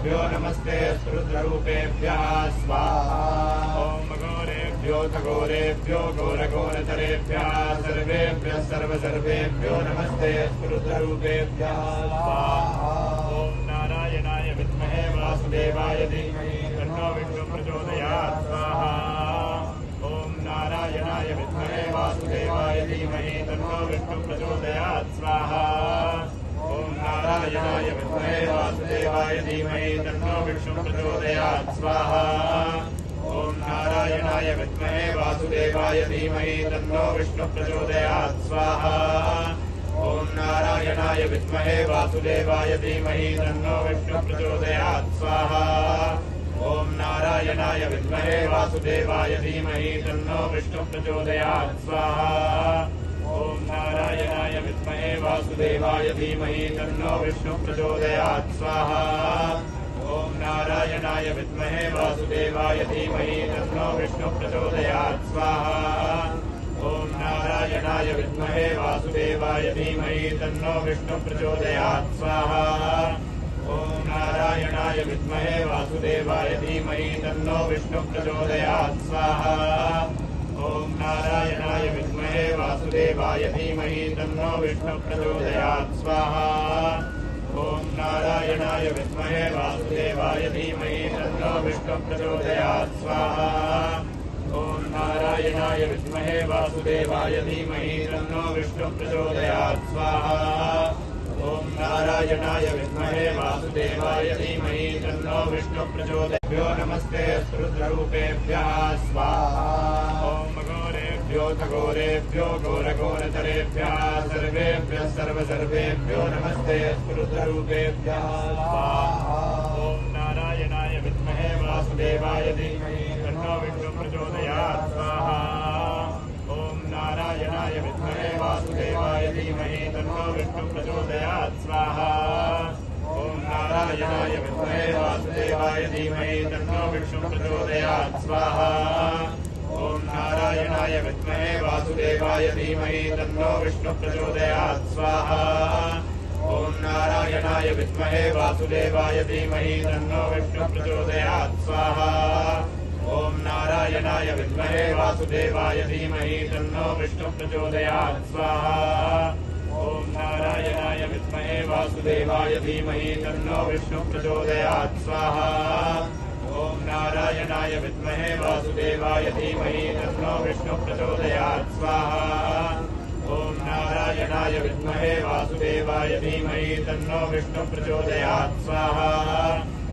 रुद्रेभ्यो नमस्ते रुद्ररूपेभ्यः स्वाहा ॐ घोरेभ्यो खगोरेभ्यो घोरघोरतरेभ्यः सर्वेभ्यः सर्वसर्वेभ्यो नमस्ते रुद्ररूपेभ्यः स्वाहा ॐ नारायणाय विद्महे वासुदेवाय धीमहि तन्नो विष्णुः प्रचोदयात् स्वाहा ॐ नारायणाय विद्महे वासुदेवाय धीमहि तन्नो विष्णुः प्रचोदयात् स्वाहा ॐ नारायणाय विद्महे वासुदेवाय धीमहि तन्नो विष्णुः प्रचोदयात् स्वाहा ॐ नारायणाय विद्महे वासुदेवाय धीमहि तन्नो विष्णुः प्रचोदयात् स्वाहा ॐ नारायणाय विद्महे वासुदेवाय धीमहि तन्नो विष्णुः प्रचोदयात् स्वाहा ॐ नारायणाय विद्महे वासुदेवाय धीमहि तन्नो विष्णुः प्रचोदयात् स्वाहा ॐ नारायणाय विद्महे वासुदेवाय धीमहि तन्नो विष्णुः प्रचोदयात् स्वाहा ॐ नारायणाय विद्महे वासुदेवाय धीमहि तन्नो विष्णुः प्रचोदयात् स्वाहा ॐ नारायणाय विद्महे वासुदेवाय धीमहि तन्नो विष्णुः प्रचोदयात् स्वाहा ॐ नारायणाय विद्महे वासुदेवाय धीमहि तन्नो विष्णुः प्रचोदयात् स्वाहा ॐ नारायणाय विद्महे वासुदेवाय धीमहि तन्नो विष्णुः प्रचोदयात् स्वाहा ॐ नारायणाय विद्महे वासुदेवाय धीमहि तन्नो विष्णुः प्रचोदयात् स्वाहा ॐ नारायणाय विद्महे वासुदेवाय धीमहि तन्नो विष्णुः प्रचोदयात् स्वाहा ॐ नारायणाय विद्महे वासुदेवाय धीमहि तन्नो विष्णुः प्रचोदयात् नमस्ते रुद्ररूपेभ्यः स्वाहा ॐ घोरेभ्यो खगोरेभ्यो घोरघोरतरेभ्यः सर्वेभ्यः सर्वसर्वेभ्यो नमस्ते रुद्ररूपेभ्यः स्वाहा ॐ नारायणाय विद्महे वासुदेवाय धीमहि तन्नो विष्णुः प्रचोदयात् स्वाहा ॐ नारायणाय विद्महे वासुदेवाय धीमहि तन्नो विष्णुः प्रचोदयात् स्वाहा ॐ नारायणाय विद्महे वासुदेवाय धीमहि तन्नो विष्णुः प्रचोदयात् स्वाहा ॐ नारायणाय विद्महे वासुदेवाय धीमहि तन्नो विष्णुः प्रचोदयात् स्वाहा ॐ नारायणाय विद्महे वासुदेवाय धीमहि तन्नो विष्णुः प्रचोदयात् स्वाहा ॐ नारायणाय विद्महे वासुदेवाय धीमहि तन्नो विष्णुः प्रचोदयात् स्वाहा ॐ नारायणाय विद्महे वासुदेवाय धीमहि तन्नो विष्णुः प्रचोदयात् स्वाहा ॐ नारायणाय विद्महे वासुदेवाय धीमहि तन्नो विष्णुः प्रचोदयात् स्वाहा ॐ नारायणाय विद्महे वासुदेवाय धीमहि तन्नो विष्णुः प्रचोदयात् स्वाहा